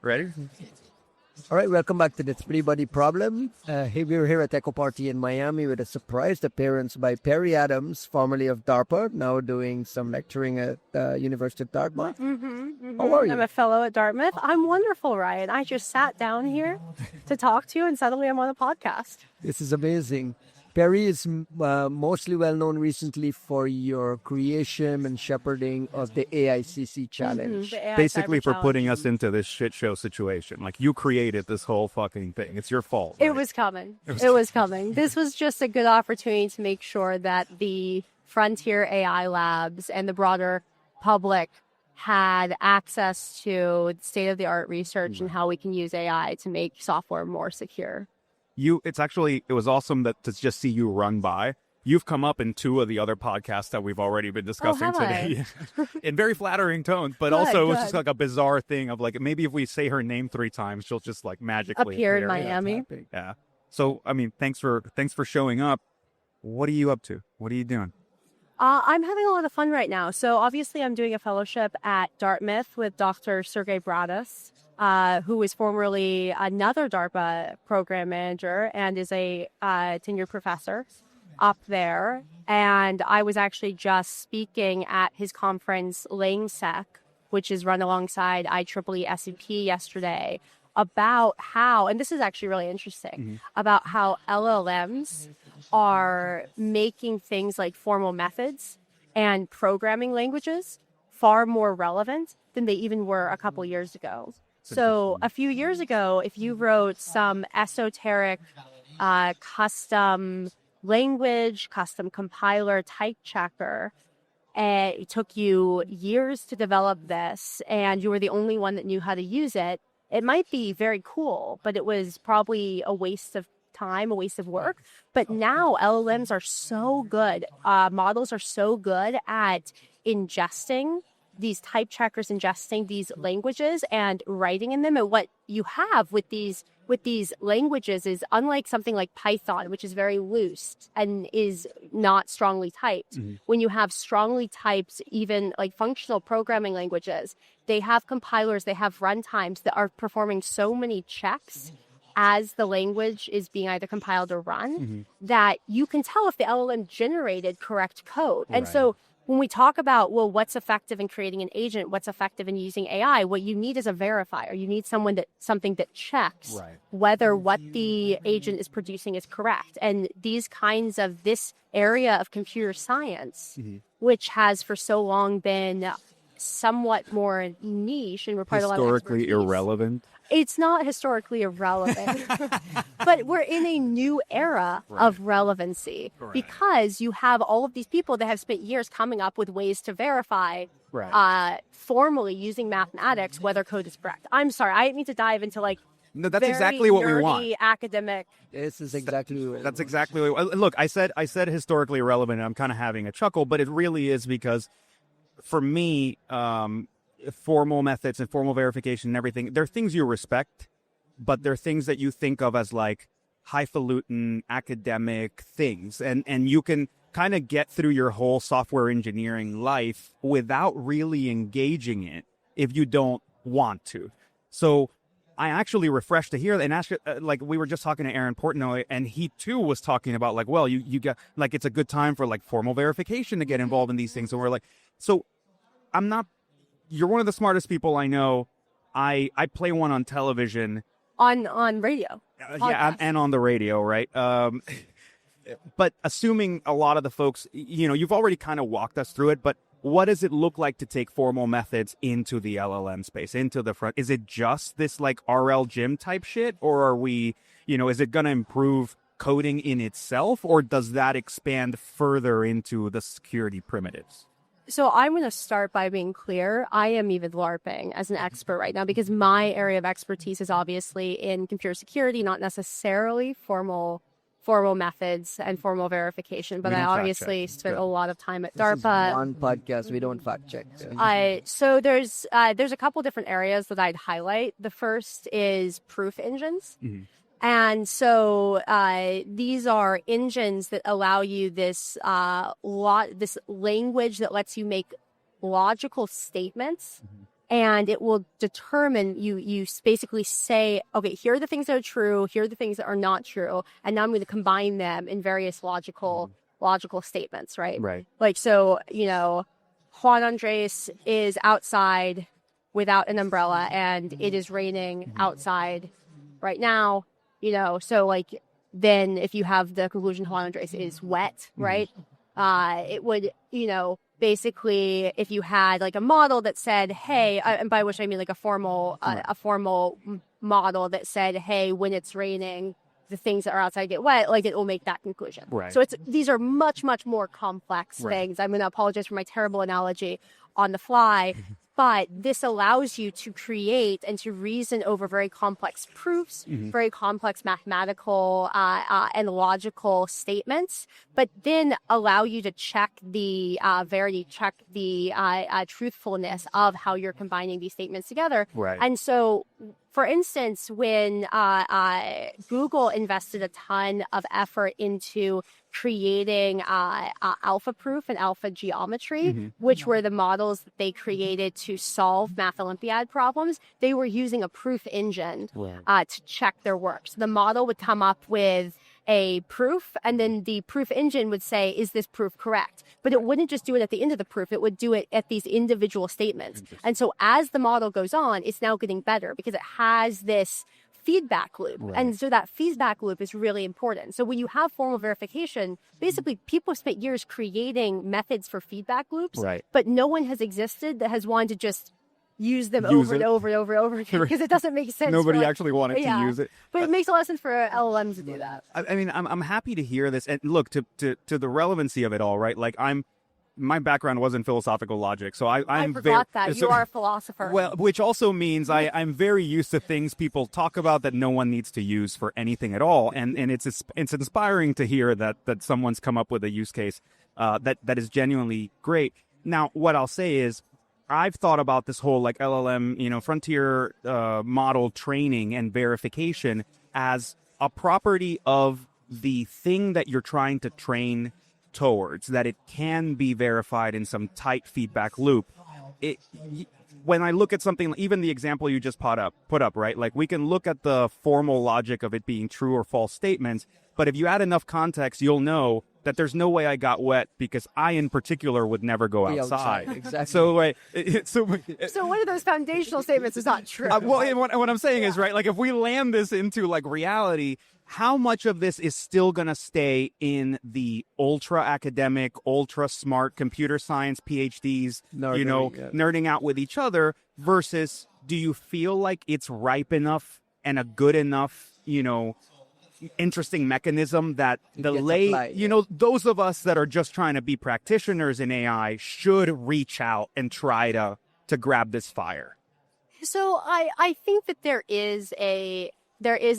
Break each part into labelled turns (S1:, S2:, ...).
S1: Ready?
S2: All right, welcome back to the Three Body Problem. We're here at Ekoparty in Miami with a surprise appearance by Perri Adams, formerly of DARPA, now doing some lecturing at University of Dartmouth. How are you?
S3: I'm a fellow at Dartmouth. I'm wonderful, Ryan. I just sat down here to talk to you, and suddenly I'm on a podcast.
S2: This is amazing. Perri is mostly well known recently for your creation and shepherding of the AIxCC challenge.
S3: The AI
S1: Basically
S3: cyber
S1: for
S3: challenge.
S1: putting us into this shit show situation. Like, you created this whole fucking thing. It's your fault.
S3: It
S1: right?
S3: was coming. It was coming. This was just a good opportunity to make sure that the frontier AI labs and the broader public had access to state-of-the-art research and how we can use AI to make software more secure.
S1: It was awesome to just see you run by. You've come up in 2 of the other podcasts that we've already been discussing
S3: have
S1: today. In very flattering tones, but also it was just
S3: good.
S1: like a bizarre thing of like, maybe if we say her name 3 times, she'll just like magically
S3: Appear in
S1: appear.
S3: Miami.
S1: Yeah. So, I mean, thanks for showing up. What are you up to? What are you doing?
S3: I'm having a lot of fun right now. So obviously I'm doing a fellowship at Dartmouth with Dr. Sergey Bradas, who is formerly another DARPA program manager and is a tenured professor up there. And I was actually just speaking at his conference, LLM-discovered, which is run alongside IEEE SCP yesterday, about how, and this is actually really interesting, about how LLMs are making things like formal methods and programming languages far more relevant than they even were a couple years ago. So a few years ago, if you wrote some esoteric custom language, custom compiler, type checker, it took you years to develop this, and you were the only one that knew how to use it, it might be very cool, but it was probably a waste of time, a waste of work. But now LLMs are so good. Models are so good at ingesting these type checkers, ingesting these languages and writing in them. And what you have with these languages is, unlike something like Python, which is very loose and is not strongly typed. When you have strongly typed, even like functional programming languages, they have compilers, they have runtimes that are performing so many checks as the language is being either compiled or run, that you can tell if the LLM generated correct code. And so when we talk about, well, what's effective in creating an agent, what's effective in using AI, what you need is a verifier. You need something that checks whether what the agent is producing is correct. And these kinds of, this area of computer science, which has for so long been somewhat more niche and required a lot of
S1: Historically
S3: expertise.
S1: irrelevant.
S3: It's not historically irrelevant, but we're in a new era of relevancy because you have all of these people that have spent years coming up with ways to verify formally using mathematics whether code is correct. I'm sorry, I didn't mean to dive into like
S1: No, that's
S3: very
S1: exactly what we
S3: nerdy
S1: want.
S3: academic.
S2: This is exactly what
S1: That's exactly what. Look, I said historically irrelevant, and I'm kind of having a chuckle, but it really is because, for me, formal methods and formal verification and everything, they're things you respect, but they're things that you think of as like highfalutin academic things, and you can kind of get through your whole software engineering life without really engaging it if you don't want to. So I actually refreshed to hear, and actually, like, we were just talking to Aaron Portnoy, and he too was talking about like, well, you got, like, it's a good time for like formal verification to get involved in these things. And we're like, so you're one of the smartest people I know. I play one on television.
S3: On radio.
S1: Yeah, and on the radio, right? But assuming a lot of the folks, you've already kind of walked us through it, but what does it look like to take formal methods into the LLM space, into the front? Is it just this like RL gym type shit, or are we, is it going to improve coding in itself, or does that expand further into the security primitives?
S3: So I'm going to start by being clear. I am even LARPing as an expert right now because my area of expertise is obviously in computer security, not necessarily formal methods and formal verification. But I obviously spent a lot of time at DARPA.
S2: This is one podcast. We don't fact check.
S3: So there's a couple different areas that I'd highlight. The first is proof engines. And so these are engines that allow you this language that lets you make logical statements and it will determine, you basically say, okay, here are the things that are true, here are the things that are not true, and now I'm going to combine them in various logical statements, right?
S1: Right.
S3: Like, so, Juan Andres is outside without an umbrella, and it is raining outside right now, so like, then if you have the conclusion Juan Andres is wet, right? It would, basically, if you had like a model that said, hey, and by which I mean like a formal model that said, hey, when it's raining, the things that are outside get wet, like it will make that conclusion.
S1: Right.
S3: So these are much, much more complex things. I'm going to apologize for my terrible analogy on the fly, but this allows you to create and to reason over very complex proofs, very complex mathematical and logical statements, but then allow you to check the verity, check the truthfulness of how you're combining these statements together.
S1: Right.
S3: And so, for instance, when Google invested a ton of effort into creating alpha proof and alpha geometry, which were the models that they created to solve Math Olympiad problems, they were using a proof engine to check their work. So the model would come up with a proof, and then the proof engine would say, is this proof correct? But it wouldn't just do it at the end of the proof. It would do it at these individual statements. And so as the model goes on, it's now getting better because it has this feedback loop.
S1: Right.
S3: And so that feedback loop is really important. So when you have formal verification, basically people spent years creating methods for feedback loops, but no one has existed that has wanted to just use them over and over and over and over again because it doesn't make sense.
S1: Nobody actually wanted to use it.
S3: But it makes a lot of sense for LLMs to do that.
S1: I mean, I'm happy to hear this. And look, to the relevancy of it all, right? Like my background was in philosophical logic, so I
S3: forgot that. You are a philosopher.
S1: Well, which also means I'm very used to things people talk about that no one needs to use for anything at all. And it's inspiring to hear that someone's come up with a use case that is genuinely great. Now, what I'll say is, I've thought about this whole like LLM, frontier model training and verification as a property of the thing that you're trying to train towards, that it can be verified in some tight feedback loop. When I look at something, even the example you just put up, right? Like we can look at the formal logic of it being true or false statements, but if you add enough context, you'll know that there's no way I got wet because I, in particular, would never go outside.
S2: Exactly.
S1: So
S3: one of those foundational statements is not true.
S1: What I'm saying is, right, like if we land this into like reality, how much of this is still going to stay in the ultra academic, ultra smart computer science PhDs, nerding out with each other, versus do you feel like it's ripe enough and a good enough, interesting mechanism that those of us that are just trying to be practitioners in AI should reach out and try to grab this fire?
S3: So I think that there is a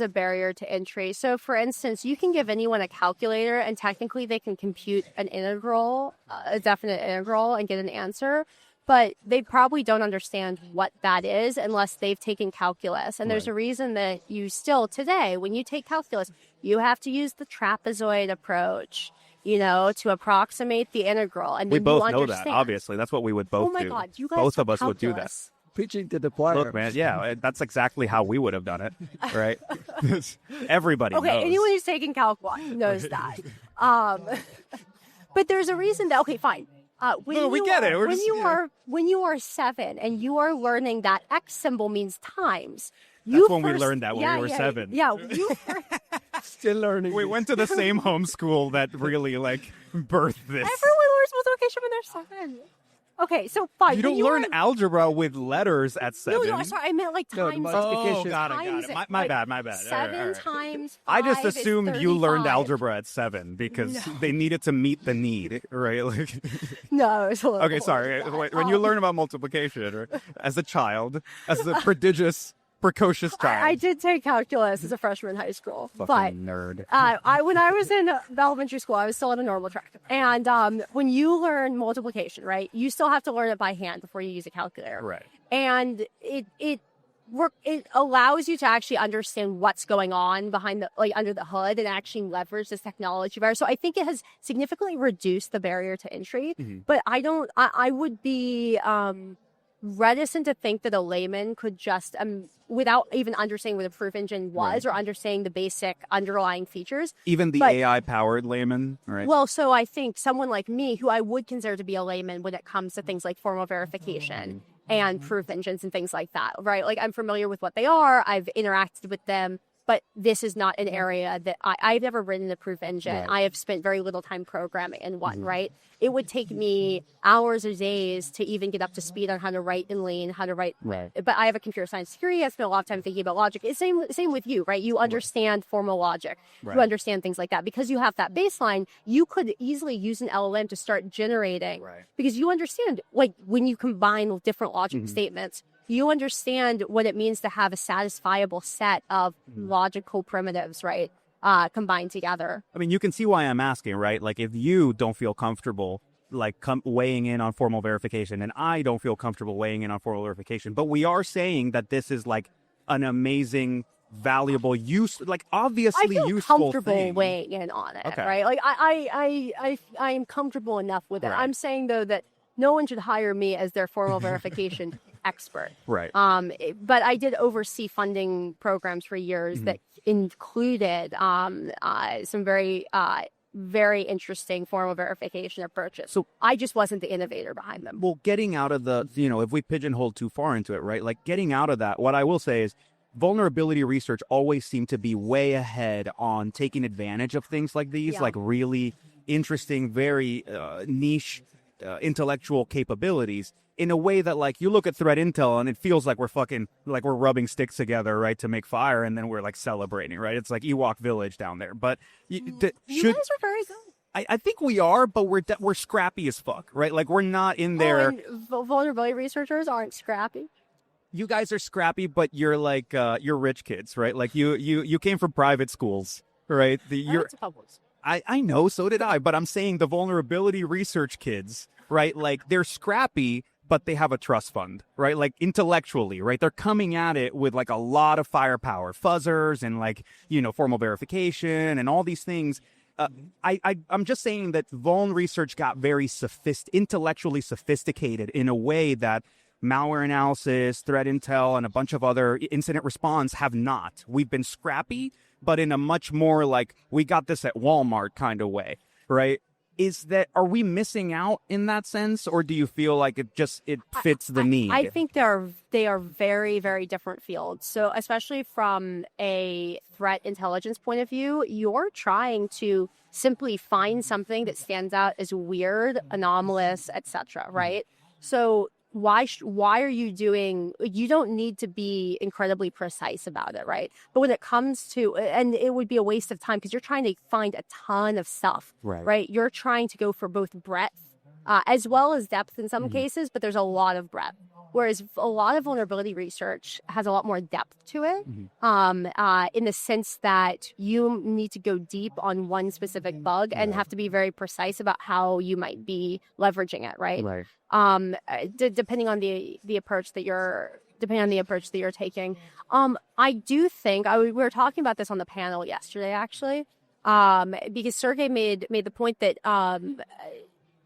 S3: barrier to entry. So for instance, you can give anyone a calculator and technically they can compute an integral, a definite integral, and get an answer. But they probably don't understand what that is unless they've taken calculus. And there's a reason that you still today, when you take calculus, you have to use the trapezoid approach, to approximate the integral. And
S1: we
S3: then
S1: both know that, obviously. That's what we would both do.
S3: Oh my God, you guys
S1: both
S3: took
S1: of us
S3: calculus.
S1: would do that.
S2: Preaching to the choir.
S1: Look, man, that's exactly how we would have done it, right? Everybody knows.
S3: Anyone who's taken Calc 1 knows that. But there's a reason that, okay, fine. When you are 7 and you are learning that X symbol means times.
S1: We learned that when we were 7.
S3: Yeah.
S2: Still learning.
S1: We went to the same homeschool that really birthed this.
S3: Everyone learns multiplication when they're 7. Okay, so fine.
S1: You don't learn algebra with letters at 7.
S3: No, sorry, I meant like times.
S1: Oh, got it. My bad.
S3: 7 times 5
S1: I just assumed you learned
S3: 35.
S1: algebra at 7 because they needed to meet the need, right?
S3: No, it's a little
S1: Okay, sorry. When you learn about multiplication, right, as a child, as a precocious child.
S3: I did take calculus as a freshman in high school.
S1: Fucking nerd.
S3: When I was in elementary school, I was still on a normal track. And when you learn multiplication, right, you still have to learn it by hand before you use a calculator.
S1: Right.
S3: And it allows you to actually understand what's going on behind under the hood and actually leverage this technology better. So I think it has significantly reduced the barrier to entry. But I would be reticent to think that a layman could just, without even understanding what a proof engine was or understanding the basic underlying features.
S1: Even the AI-powered layman, right?
S3: Well, so I think someone like me, who I would consider to be a layman when it comes to things like formal verification and proof engines and things like that, right? Like, I'm familiar with what they are. I've interacted with them. But this is not an area that I've never written a proof engine.
S2: Right.
S3: I have spent very little time programming in one, right? It would take me hours or days to even get up to speed on how to write in Lean, how to write.
S2: Right.
S3: But I have a computer science degree. I spent a lot of time thinking about logic. It's same with you, right? You understand formal logic.
S1: Right.
S3: You understand things like that. Because you have that baseline, you could easily use an LLM to start generating.
S1: Right.
S3: Because you understand, like, when you combine different logic statements, you understand what it means to have a satisfiable set of logical primitives, right? Combined together.
S1: I mean, you can see why I'm asking, right? Like, if you don't feel comfortable, like, weighing in on formal verification, and I don't feel comfortable weighing in on formal verification, but we are saying that this is, like, an amazing, valuable, obviously
S3: I feel
S1: useful
S3: comfortable
S1: thing.
S3: weighing in on it,
S1: Okay.
S3: right? Like, I am comfortable enough with it.
S1: Right.
S3: I'm saying, though, that no one should hire me as their formal verification expert.
S1: Right.
S3: But I did oversee funding programs for years that included some very very interesting formal verification approaches.
S1: So
S3: I just wasn't the innovator behind them.
S1: Well, getting out of the, if we pigeonhole too far into it, right? Like, getting out of that, what I will say is vulnerability research always seemed to be way ahead on taking advantage of things like these, like really interesting, very niche intellectual capabilities in a way that, like, you look at threat intel and it feels like we're rubbing sticks together, right, to make fire, and then we're like celebrating, right? It's like Ewok Village down there. But
S3: You guys are very good.
S1: I think we are, but we're scrappy as fuck, right? Like, we're not in there.
S3: And vulnerability researchers aren't scrappy.
S1: You guys are scrappy, but you're like you're rich kids, right? Like, you came from private schools, right? I know, so did I, but I'm saying the vulnerability research kids, right? Like, they're scrappy, but they have a trust fund, right? Like, intellectually, right? They're coming at it with, like, a lot of firepower, fuzzers and, like, formal verification and all these things. I'm just saying that Vuln research got very intellectually sophisticated in a way that malware analysis, threat intel, and a bunch of other incident response have not. We've been scrappy, but in a much more like, we got this at Walmart kind of way, right? Are we missing out in that sense, or do you feel like it fits the need?
S3: I think they are very, very different fields. So especially from a threat intelligence point of view, you're trying to simply find something that stands out as weird, anomalous, etc., right? So why are you you don't need to be incredibly precise about it, right? But when it comes to, and it would be a waste of time because you're trying to find a ton of stuff, right? You're trying to go for both breadth as well as depth in some cases, but there's a lot of breadth. Whereas a lot of vulnerability research has a lot more depth to it, in the sense that you need to go deep on one specific bug and have to be very precise about how you might be leveraging it, right? Depending on the approach that you're taking. I do think we were talking about this on the panel yesterday, actually, because Sergey made the point that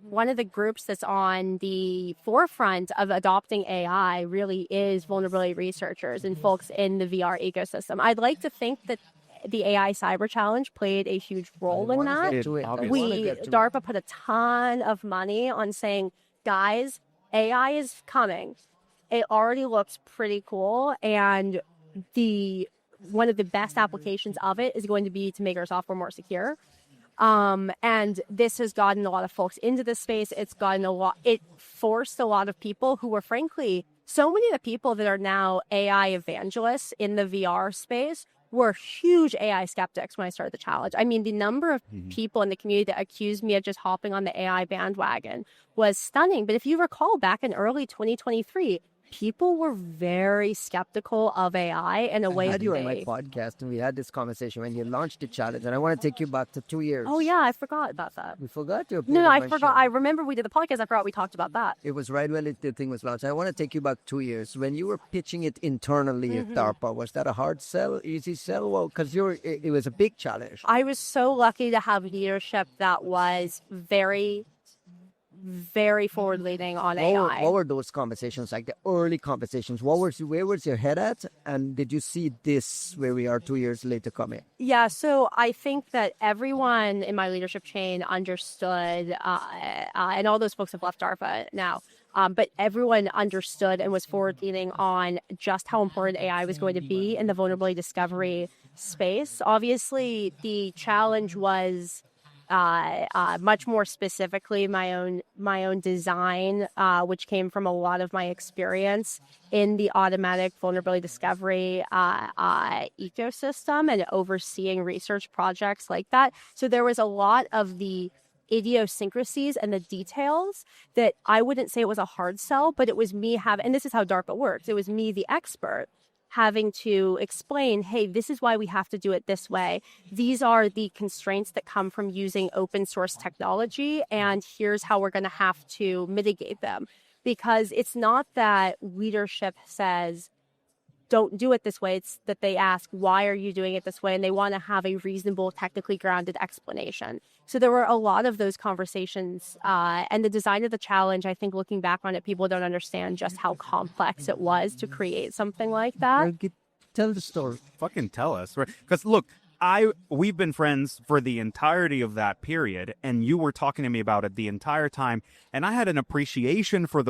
S3: one of the groups that's on the forefront of adopting AI really is vulnerability researchers and folks in the VR ecosystem. I'd like to think that the AI Cyber Challenge played a huge role in that. DARPA put a ton of money on saying, guys, AI is coming. It already looks pretty cool, and one of the best applications of it is going to be to make our software more secure. And this has gotten a lot of folks into this space. It forced a lot of people who were, frankly, so many of the people that are now AI evangelists in the VR space were huge AI skeptics when I started the challenge. I mean, the number of people in the community that accused me of just hopping on the AI bandwagon was stunning. But if you recall, back in early 2023, people were very skeptical of AI in a way.
S2: I had you on my podcast, and we had this conversation when you launched the challenge, and I want to take you back to 2 years.
S3: Oh, yeah, I forgot about that.
S2: We forgot to.
S3: No, I forgot. I remember we did the podcast. I forgot we talked about that.
S2: It was right when the thing was launched. I want to take you back 2 years. When you were pitching it internally at DARPA, was that a hard sell, easy sell? Well, because it was a big challenge.
S3: I was so lucky to have leadership that was very very forward leaning on
S2: What
S3: AI.
S2: what were those conversations, like the early conversations? Where was your head at? And did you see this where we are 2 years later coming?
S3: Yeah, so I think that everyone in my leadership chain understood, and all those folks have left DARPA now, but everyone understood and was forward-leaning on just how important AI was going to be in the vulnerability discovery space. Obviously, the challenge was much more specifically my own design, which came from a lot of my experience in the automatic vulnerability discovery ecosystem and overseeing research projects like that. So there was a lot of the idiosyncrasies and the details that I wouldn't say it was a hard sell, but it was me having, and this is how DARPA works, it was me, the expert, having to explain, hey, this is why we have to do it this way. These are the constraints that come from using open source technology, and here's how we're going to have to mitigate them. Because it's not that leadership says, don't do it this way. It's that they ask, why are you doing it this way? And they want to have a reasonable, technically grounded explanation. So there were a lot of those conversations. And the design of the challenge, I think looking back on it, people don't understand just how complex it was to create something like that.
S2: Tell the story.
S1: Fucking tell us. Because look, we've been friends for the entirety of that period, and you were talking to me about it the entire time. And I had an appreciation for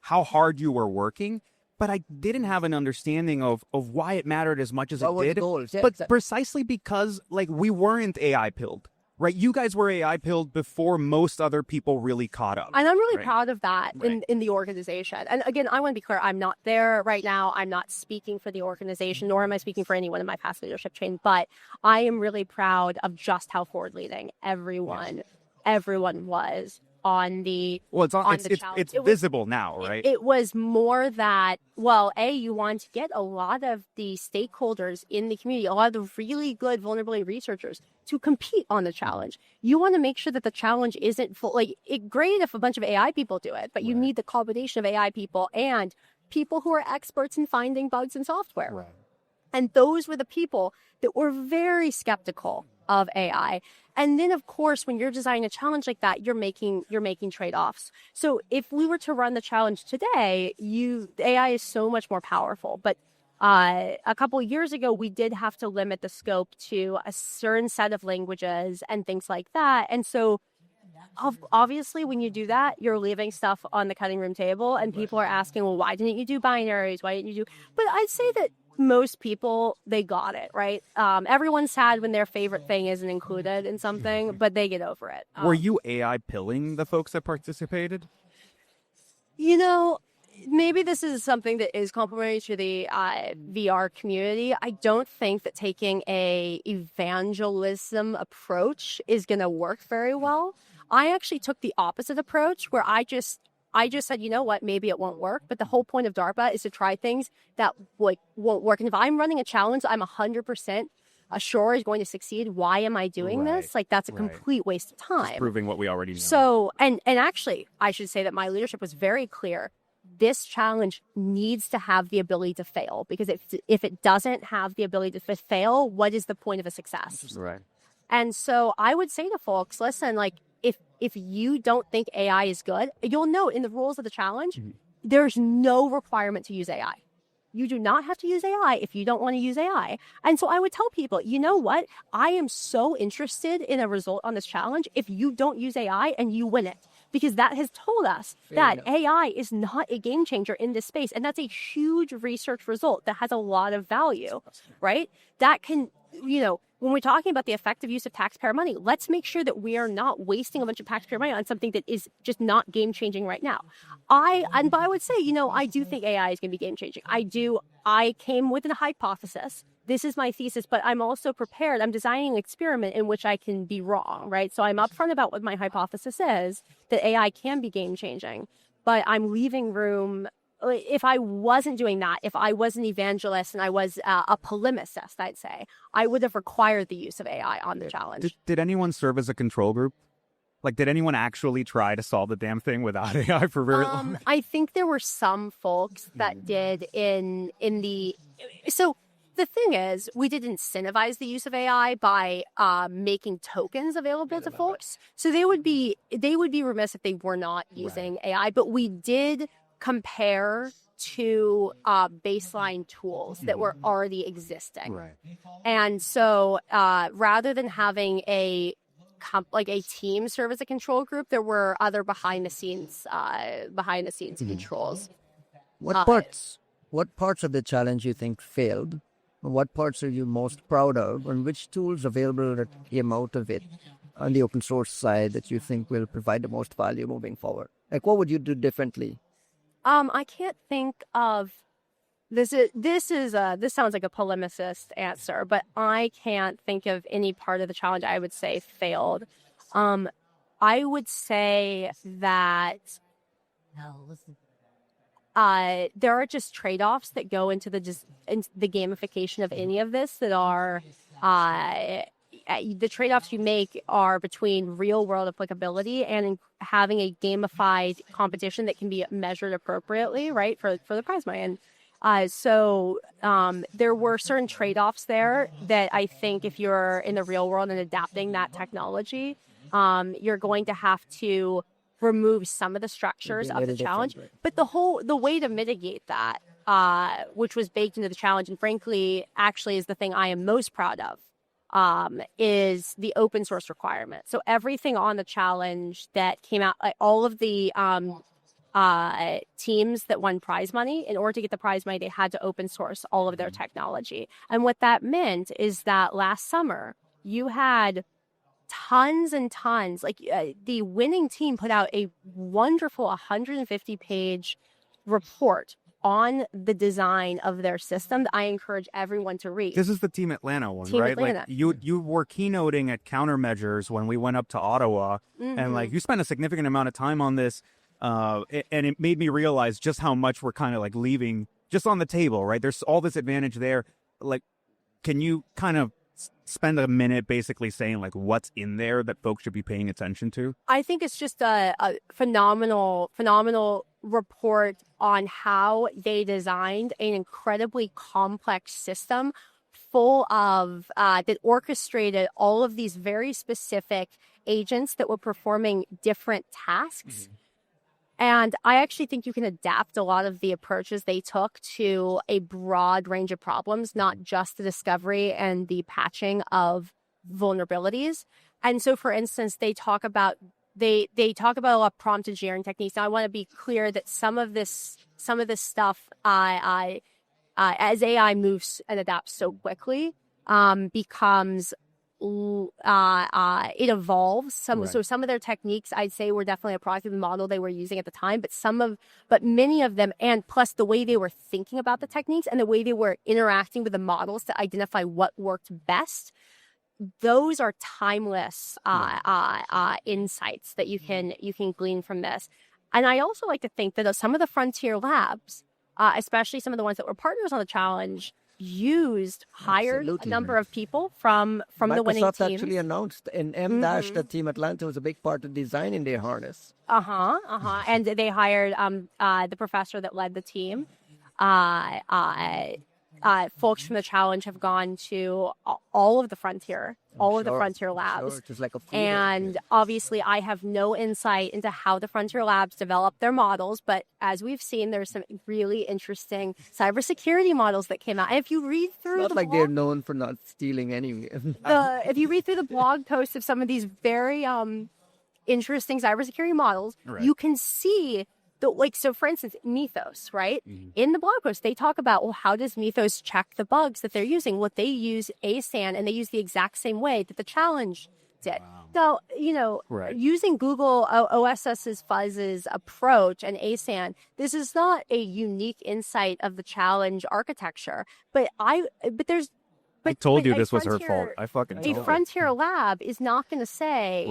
S1: how hard you were working. But I didn't have an understanding of why it mattered as much as it did.
S2: Goals? Yeah,
S1: but precisely because we weren't AI pilled, right? You guys were AI pilled before most other people really caught up.
S3: And I'm really proud of that in the organization. And again, I want to be clear, I'm not there right now. I'm not speaking for the organization, nor am I speaking for anyone in my past leadership chain. But I am really proud of just how forward leading everyone was on the
S1: it's visible now, right?
S3: It was more that, you want to get a lot of the stakeholders in the community, a lot of the really good vulnerability researchers to compete on the challenge. You want to make sure that the challenge isn't full. Great if a bunch of AI people do it, but you need the combination of AI people and people who are experts in finding bugs in software.
S1: Right.
S3: And those were the people that were very skeptical of AI. And then, of course, when you're designing a challenge like that, you're making trade-offs. So if we were to run the challenge today, AI is so much more powerful. But a couple of years ago, we did have to limit the scope to a certain set of languages and things like that. And so obviously, when you do that, you're leaving stuff on the cutting room table, and people are asking, well, why didn't you do binaries? Why didn't you do? But I'd say that most people, they got it, right? Everyone's sad when their favorite thing isn't included in something, but they get over it.
S1: Were you AI pilling the folks that participated?
S3: Maybe this is something that is complementary to the VR community. I don't think that taking a evangelism approach is going to work very well. I actually took the opposite approach, where I just said, you know what, maybe it won't work. But the whole point of DARPA is to try things that won't work. And if I'm running a challenge I'm 100% sure is going to succeed, why am I doing this? That's a complete waste of time.
S1: Just proving what we already know.
S3: So, and actually, I should say that my leadership was very clear. This challenge needs to have the ability to fail, because if it doesn't have the ability to fail, what is the point of a success?
S1: Right.
S3: And so I would say to folks, listen, if you don't think AI is good, you'll note in the rules of the challenge, there's no requirement to use AI. You do not have to use AI if you don't want to use AI. And so I would tell people, you know what? I am so interested in a result on this challenge if you don't use AI and you win it. Because that has told us that AI is not a game changer in this space. And that's a huge research result that has a lot of value, right? That can, when we're talking about the effective use of taxpayer money, let's make sure that we are not wasting a bunch of taxpayer money on something that is just not game changing right now. But I would say, I do think AI is going to be game changing. I came with a hypothesis. This is my thesis, but I'm also prepared. I'm designing an experiment in which I can be wrong, right? So I'm upfront about what my hypothesis is, that AI can be game changing, but I'm leaving room. If I wasn't doing that, if I was an evangelist and I was a polemicist, I'd say, I would have required the use of AI on the challenge.
S1: Did anyone serve as a control group? Did anyone actually try to solve the damn thing without AI for very long?
S3: I think there were some folks that did in the... So the thing is, we did incentivize the use of AI by making tokens available to folks. So they would be remiss if they were not using AI. But we did compare to baseline tools that were already existing.
S1: Right.
S3: And so rather than having a team serve as a control group, there were other behind the scenes controls.
S2: What parts of the challenge you think failed? What parts are you most proud of? And which tools available that came out of it on the open source side that you think will provide the most value moving forward? Like, what would you do differently?
S3: I can't think of this sounds like a polemicist answer, but I can't think of any part of the challenge I would say failed. I would say that there are just trade-offs that go into the gamification of any of this that are the trade-offs you make are between real-world applicability and having a gamified competition that can be measured appropriately, right, for the prize money. And so there were certain trade-offs there that I think if you're in the real world and adapting that technology, you're going to have to remove some of the structures of the challenge. Right. But the way to mitigate that, which was baked into the challenge, and frankly, actually is the thing I am most proud of, is the open source requirement. So everything on the challenge that came out, like all of the teams that won prize money, in order to get the prize money, they had to open source all of their technology. And what that meant is that last summer, you had tons and tons, the winning team put out a wonderful 150-page report on the design of their system that I encourage everyone to read.
S1: This is the Team Atlanta one,
S3: Team
S1: right?
S3: Atlanta.
S1: Like you were keynoting at Countermeasures when we went up to Ottawa, and like you spent a significant amount of time on this, and it made me realize just how much we're kind of like leaving just on the table, right? There's all this advantage there. Like, can you kind of spend a minute basically saying like what's in there that folks should be paying attention to?
S3: I think it's just a phenomenal report on how they designed an incredibly complex system full of that orchestrated all of these very specific agents that were performing different tasks. And I actually think you can adapt a lot of the approaches they took to a broad range of problems, not just the discovery and the patching of vulnerabilities. And so, for instance, they talk about a lot of prompt engineering techniques. Now, I want to be clear that some of this stuff, as AI moves and adapts so quickly, becomes it evolves. So some of their techniques, I'd say, were definitely a product of the model they were using at the time. But many of them, and plus the way they were thinking about the techniques and the way they were interacting with the models to identify what worked best, those are timeless insights that you can glean from this. And I also like to think that some of the frontier labs, especially some of the ones that were partners on the challenge, hired a number of people from the winning team.
S2: Microsoft actually announced in M-Dash that Team Atlanta was a big part of designing their harness.
S3: And they hired the professor that led the team. Folks from the challenge have gone to all of the frontier labs.
S2: Just like
S3: and obviously, I have no insight into how the frontier labs develop their models. But as we've seen, there's some really interesting cybersecurity models that came out. And if you read through
S2: they're known for not stealing anyway.
S3: If you read through the blog posts of some of these very interesting cybersecurity models, you can see. So for instance, Mythos, right? In the blog post, they talk about, well, how does Mythos check the bugs that they're using? Well, they use ASAN, and they use the exact same way that the challenge did. Wow. So, using Google OSS's Fuzz's approach and ASAN, this is not a unique insight of the challenge architecture. I
S1: told you this was her fault. I fucking told you.
S3: A frontier lab is not going to say,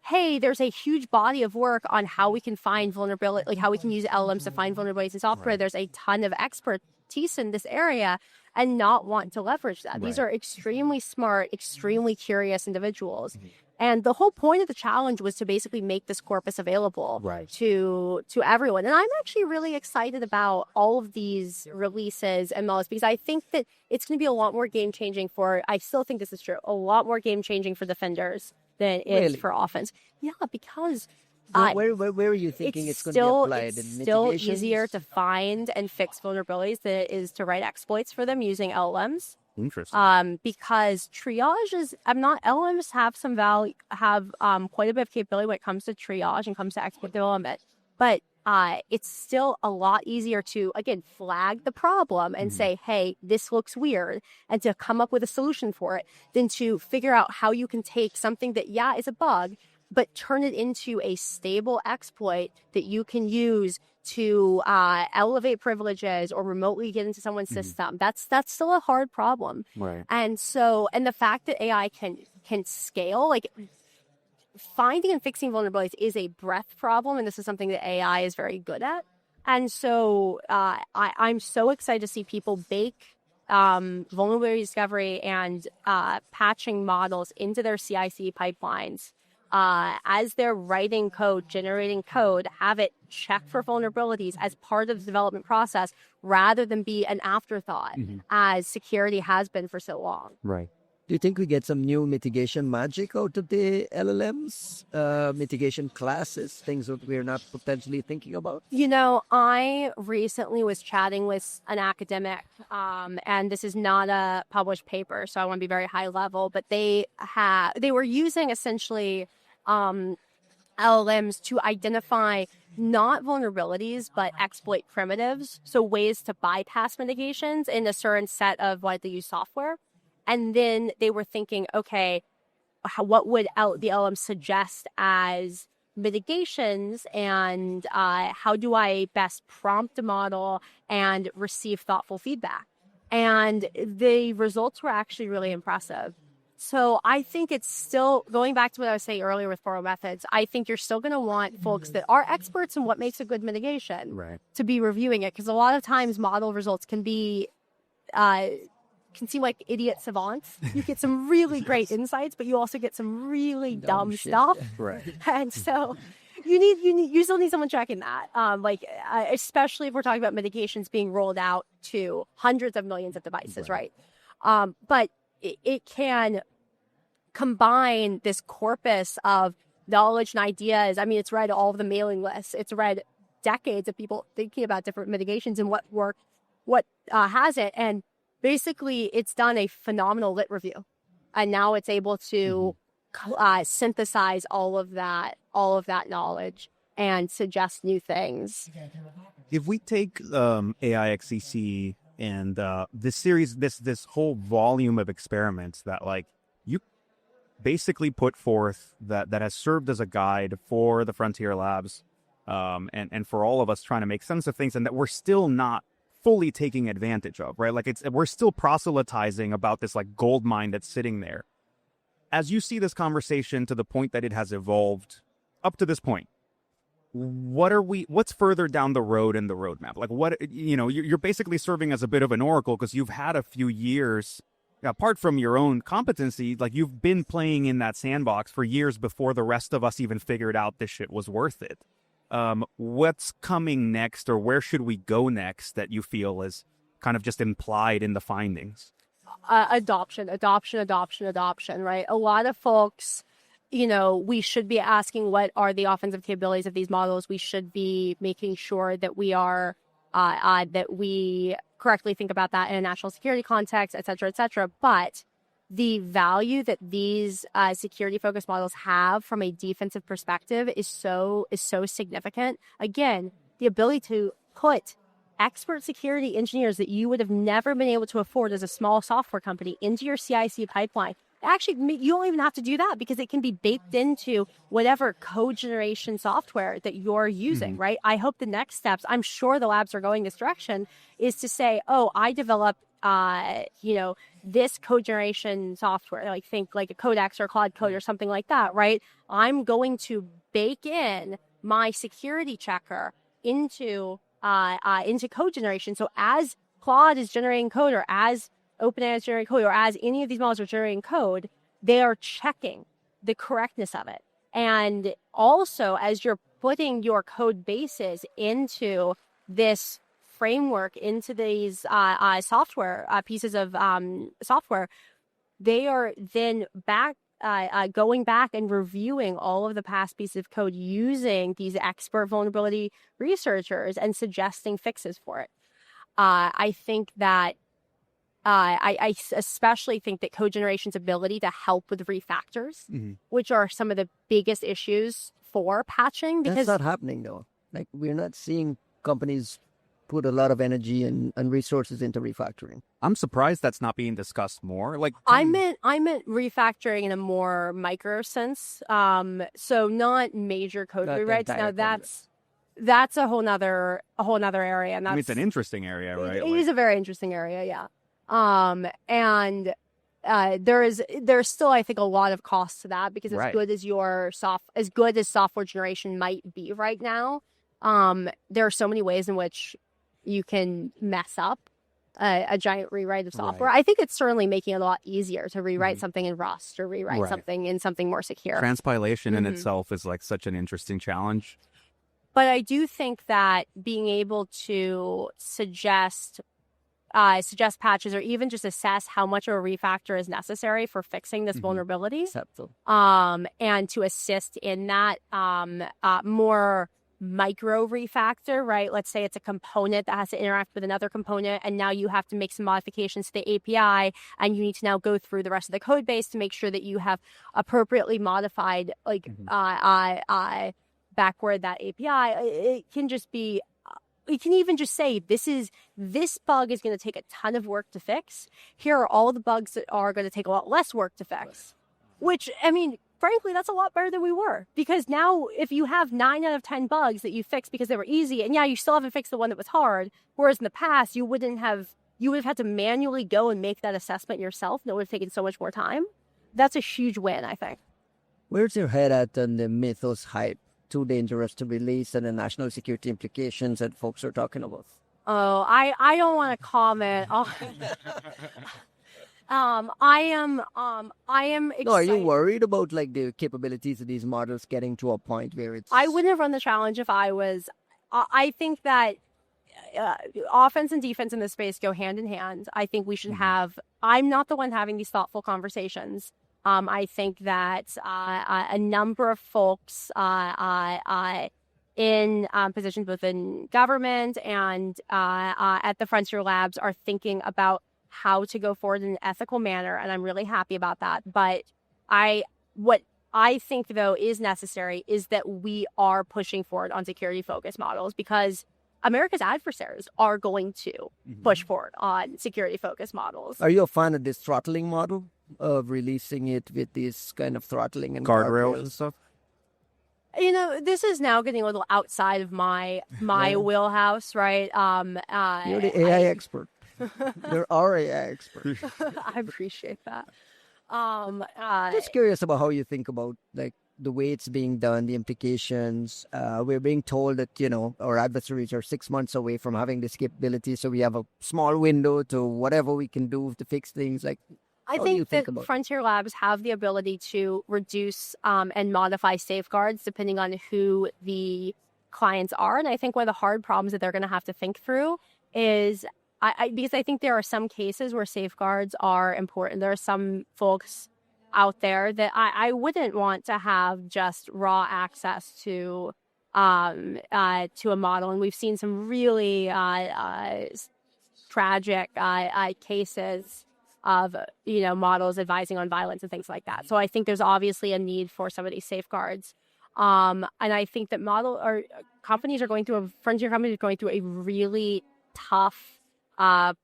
S3: hey, there's a huge body of work on how we can find vulnerability, like how we can use LLMs to find vulnerabilities in software. There's a ton of expertise in this area, and not want to leverage that. These are extremely smart, extremely curious individuals. And the whole point of the challenge was to basically make this corpus available to everyone. And I'm actually really excited about all of these releases and models because I think that it's going to be a lot more game-changing I still think this is true, a lot more game-changing for defenders than it is for offense. Yeah, because...
S2: where are you thinking it's going to be applied?
S3: It's still easier to find and fix vulnerabilities than it is to write exploits for them using LLMs.
S1: Interesting.
S3: Because triage is, LLMs have some value, have quite a bit of capability when it comes to triage and comes to exploit development. But it's still a lot easier to, again, flag the problem and say, hey, this looks weird, and to come up with a solution for it, than to figure out how you can take something that, is a bug, but turn it into a stable exploit that you can use to elevate privileges or remotely get into someone's system. That's still a hard problem.
S1: Right.
S3: And the fact that AI can scale, like finding and fixing vulnerabilities is a breadth problem, and this is something that AI is very good at. And so I'm so excited to see people bake vulnerability discovery and patching models into their CI/CD pipelines. As they're writing code, generating code, have it check for vulnerabilities as part of the development process rather than be an afterthought as security has been for so long.
S1: Right.
S2: Do you think we get some new mitigation magic out of the LLMs? Mitigation classes, things that we're not potentially thinking about?
S3: I recently was chatting with an academic, and this is not a published paper, so I want to be very high level, but they were using essentially LLMs to identify not vulnerabilities, but exploit primitives, so ways to bypass mitigations in a certain set of widely used software. And then they were thinking, okay, what would the LLM suggest as mitigations, and how do I best prompt a model and receive thoughtful feedback? And the results were actually really impressive. So I think it's still, going back to what I was saying earlier with formal methods, I think you're still going to want folks that are experts in what makes a good mitigation to be reviewing it. Because a lot of times model results can be... can seem like idiot savants. You get some really great insights, but you also get some really dumb stuff.
S1: Right.
S3: And so you still need someone checking that. Especially if we're talking about mitigations being rolled out to hundreds of millions of devices, right? But it can combine this corpus of knowledge and ideas. I mean, it's read all of the mailing lists. It's read decades of people thinking about different mitigations and what worked, what hasn't. And basically, it's done a phenomenal lit review, and now it's able to synthesize all of that knowledge and suggest new things.
S1: If we take AIxCC and this series, this whole volume of experiments that you basically put forth that has served as a guide for the frontier labs, and for all of us trying to make sense of things, and that we're still not fully taking advantage of, right? We're still proselytizing about this gold mine that's sitting there. As you see this conversation to the point that it has evolved up to this point, what's further down the road in the roadmap? You're basically serving as a bit of an oracle because you've had a few years, apart from your own competency, you've been playing in that sandbox for years before the rest of us even figured out this shit was worth it. What's coming next, or where should we go next that you feel is kind of just implied in the findings?
S3: Adoption, right? A lot of folks, we should be asking what are the offensive capabilities of these models. We should be making sure that we are, that we correctly think about that in a national security context, et cetera, et cetera. But the value that these security-focused models have from a defensive perspective is so significant. Again, the ability to put expert security engineers that you would have never been able to afford as a small software company into your CI/CD pipeline. Actually, you don't even have to do that because it can be baked into whatever code generation software that you're using, right? I hope the next steps, I'm sure the labs are going this direction, is to say, oh, I developed this code generation software, think like a Codex or Claude Code or something like that, right? I'm going to bake in my security checker into code generation. So as Claude is generating code, or as OpenAI is generating code, or as any of these models are generating code, they are checking the correctness of it. And also, as you're putting your code bases into this framework, into these software pieces of software, they are then going back and reviewing all of the past pieces of code using these expert vulnerability researchers and suggesting fixes for it. I think that I especially think that code generation's ability to help with refactors, which are some of the biggest issues for patching. Because
S2: that's not happening though. Like, we're not seeing companies put a lot of energy and resources into refactoring.
S1: I'm surprised that's not being discussed more. Like,
S3: I meant refactoring in a more micro sense. So not major code rewrites. Now that's a whole nother area, and that's
S1: it's an interesting area, right?
S3: It is a very interesting area, yeah. And there's still, I think, a lot of cost to that, because as good as software generation might be right now, there are so many ways in which you can mess up a giant rewrite of software. I think it's certainly making it a lot easier to rewrite something in Rust or rewrite something in something more secure.
S1: Transpilation in itself is like such an interesting challenge.
S3: But I do think that being able to suggest patches, or even just assess how much of a refactor is necessary for fixing this vulnerability, and to assist in that more micro refactor, right? Let's say it's a component that has to interact with another component, and now you have to make some modifications to the API, and you need to now go through the rest of the code base to make sure that you have appropriately modified backward that API. It can just be, you can even just say, this bug is going to take a ton of work to fix. Here are all the bugs that are going to take a lot less work to fix. Which, I mean, frankly, that's a lot better than we were. Because now, if you have 9 out of 10 bugs that you fixed because they were easy, and you still haven't fixed the one that was hard, whereas in the past, you would have had to manually go and make that assessment yourself, and it would have taken so much more time. That's a huge win, I think.
S2: Where's your head at on the Mythos hype? Too dangerous to release, and the national security implications that folks are talking about?
S3: Oh, I don't want to comment. I am excited.
S2: No, are you worried about like the capabilities of these models getting to a point where it's...
S3: I wouldn't have run the challenge if I was. I think that offense and defense in this space go hand in hand. I think we should have. I'm not the one having these thoughtful conversations. I think that a number of folks in positions within government and at the Frontier Labs are thinking about how to go forward in an ethical manner, and I'm really happy about that. But what I think, though, is necessary is that we are pushing forward on security-focused models, because America's adversaries are going to push forward on security-focused models.
S2: Are you a fan of this throttling model, of releasing it with this kind of throttling and
S1: guardrails and stuff?
S3: You know, this is now getting a little outside of my wheelhouse, right?
S2: You're the AI expert. You're our AI expert.
S3: I appreciate that.
S2: Just curious about how you think about like the way it's being done, the implications. We're being told that, our adversaries are 6 months away from having this capability, so we have a small window to whatever we can do to fix things. Like,
S3: I think that Frontier Labs have the ability to reduce and modify safeguards depending on who the clients are. And I think one of the hard problems that they're going to have to think through is, because I think there are some cases where safeguards are important. There are some folks out there that I wouldn't want to have just raw access to a model. And we've seen some really tragic cases of models advising on violence and things like that. So I think there's obviously a need for some of these safeguards. And I think that frontier companies are going through a really tough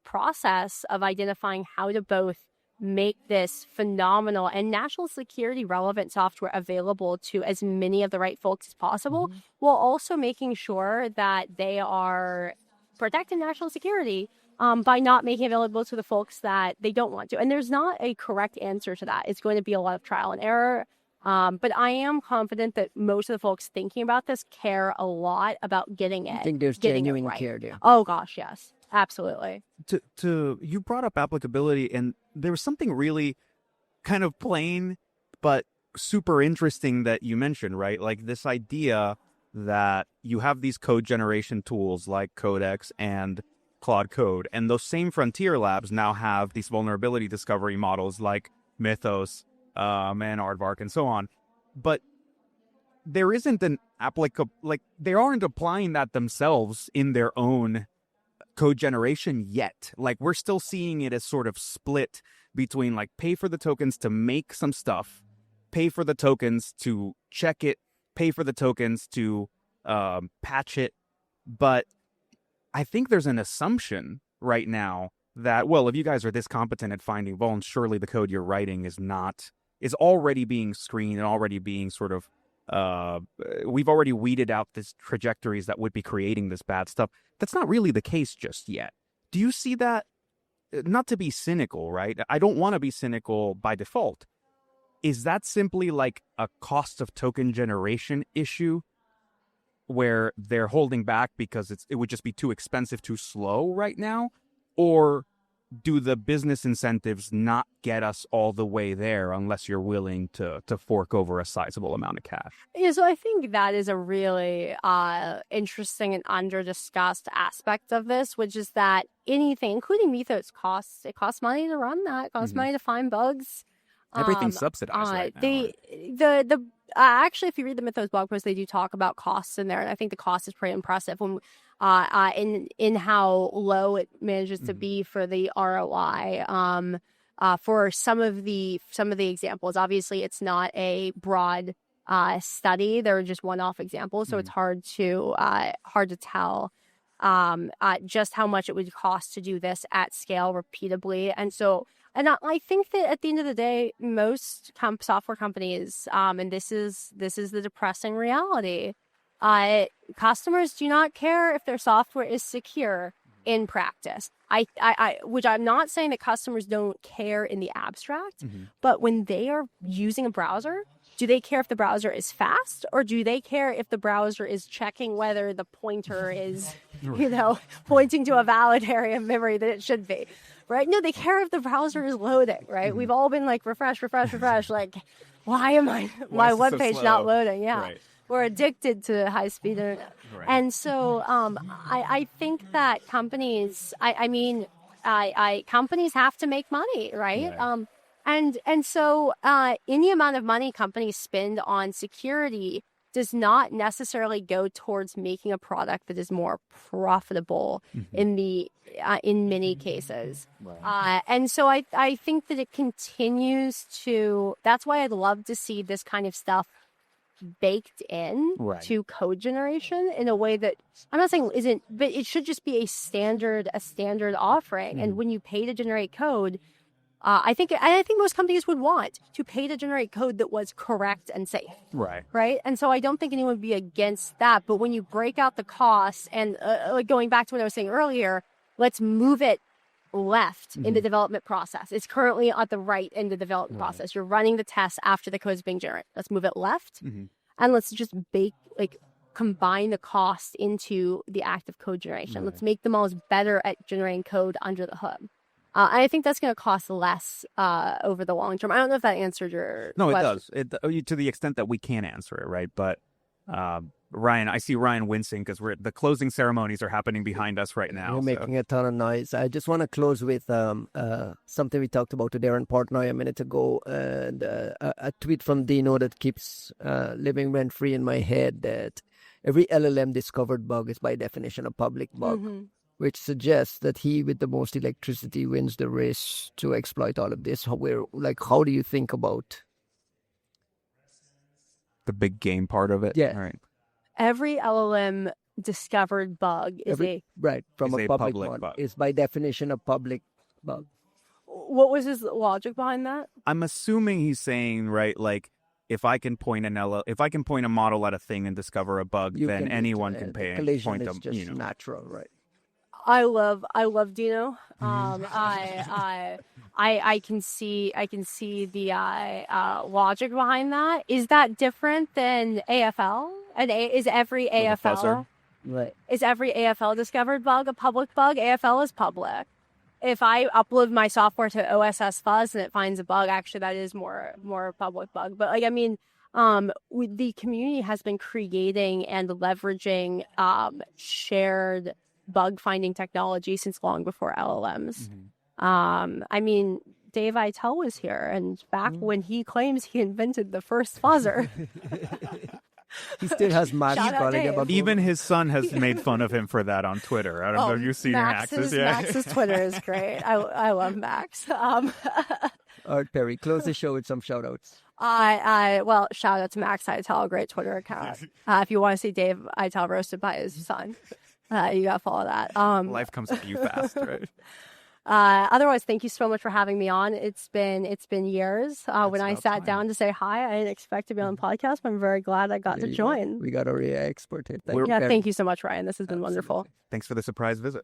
S3: process of identifying how to both make this phenomenal and national security relevant software available to as many of the right folks as possible, while also making sure that they are protecting national security by not making it available to the folks that they don't want to. And there's not a correct answer to that. It's going to be a lot of trial and error. But I am confident that most of the folks thinking about this care a lot about getting it.
S2: I think there's genuine care there.
S3: Oh, gosh, yes. Absolutely.
S1: You brought up applicability, and there was something really kind of plain but super interesting that you mentioned, right? Like this idea that you have these code generation tools like Codex and Claude Code, and those same frontier labs now have these vulnerability discovery models like Mythos, and Aardvark, and so on. But there isn't an applicable, like they aren't applying that themselves in their own code generation yet. Like we're still seeing it as sort of split between like pay for the tokens to make some stuff, pay for the tokens to check it, pay for the tokens to patch it. But I think there's an assumption right now that, well, if you guys are this competent at finding vulns, surely the code you're writing is already being screened and already being sort of, we've already weeded out these trajectories that would be creating this bad stuff. That's not really the case just yet. Do you see that? Not to be cynical, right? I don't want to be cynical by default. Is that simply like a cost of token generation issue where they're holding back because it would just be too expensive, too slow right now? Or do the business incentives not get us all the way there unless you're willing to fork over a sizable amount of cash?
S3: Yeah, so I think that is a really interesting and under-discussed aspect of this, which is that anything, including Mythos, it costs money to run that. It costs money to find bugs.
S1: Everything's subsidized right now.
S3: Actually, if you read the Mythos blog post, they do talk about costs in there, and I think the cost is pretty impressive when in how low it manages to be for the ROI. For some of the examples, obviously, it's not a broad study; they're just one-off examples, so it's hard to tell just how much it would cost to do this at scale repeatably, and so. And I think that at the end of the day, most software companies, and this is the depressing reality, customers do not care if their software is secure in practice. Which I'm not saying that customers don't care in the abstract, but when they are using a browser, do they care if the browser is fast, or do they care if the browser is checking whether the pointer is, pointing to a valid area of memory that it should be? Right? No, they care if the browser is loading, right? We've all been like, refresh. Like, why am my web page not loading? Yeah. Right. We're addicted to high speed internet. Right. And so I think that companies, companies have to make money, right? Yeah. And so any amount of money companies spend on security does not necessarily go towards making a product that is more profitable in many cases. Right. And so I think that it continues to, that's why I'd love to see this kind of stuff baked in to code generation in a way that, I'm not saying isn't, but it should just be a standard offering. And when you pay to generate code, I think most companies would want to pay to generate code that was correct and safe. Right. And so I don't think anyone would be against that. But when you break out the costs and like going back to what I was saying earlier, let's move it left in the development process. It's currently at the right in the development process. You're running the tests after the code is being generated. Let's move it left and let's just combine the cost into the act of code generation. Let's make the models better at generating code under the hood. I think that's going to cost less over the long term. I don't know if that answered your question.
S1: It does. To the extent that we can answer it, right? But Ryan, I see Ryan wincing because the closing ceremonies are happening behind us right now.
S2: We're making a ton of noise. I just want to close with something we talked about to Darren Portnoy a minute ago, and a tweet from Dino that keeps living rent-free in my head, that every LLM-discovered bug is by definition a public bug. Which suggests that he with the most electricity wins the race to exploit all of this. How do you think about
S1: the big game part of it?
S2: Yeah.
S1: All right.
S3: Every LLM discovered bug is a
S2: public bug. Is by definition a public bug.
S3: What was his logic behind that?
S1: I'm assuming he's saying, right, like if I can point a model at a thing and discover a bug, then anyone can point them.
S2: Just natural, right?
S3: I love Dino. I can see the logic behind that. Is that different than AFL? Is every AFL discovered bug a public bug? AFL is public. if I upload my software to OSS Fuzz and it finds a bug, actually that is more public bug. But like, I mean, the community has been creating and leveraging shared bug finding technology since long before LLMs. I mean, Dave Eitel was here, and back when he claims he invented the first fuzzer.
S2: He still has Max
S3: Shout out
S2: calling him
S3: Dave.
S2: a
S1: Even his son has made fun of him for that on Twitter. I don't know if you've seen Max's. Yeah.
S3: Max's Twitter is great. I love Max.
S2: All right, Perri, close the show with some shout outs.
S3: Well, shout out to Max Eitel, great Twitter account. If you want to see Dave Eitel roasted by his son, you got to follow that.
S1: Life comes at you fast, right?
S3: Otherwise, thank you so much for having me on. It's been years. When I sat down to say hi, I didn't expect to be on the podcast, but I'm very glad I got to join.
S2: We got our AI expert here.
S3: Thank you so much, Ryan. This has been wonderful.
S1: Thanks for the surprise visit.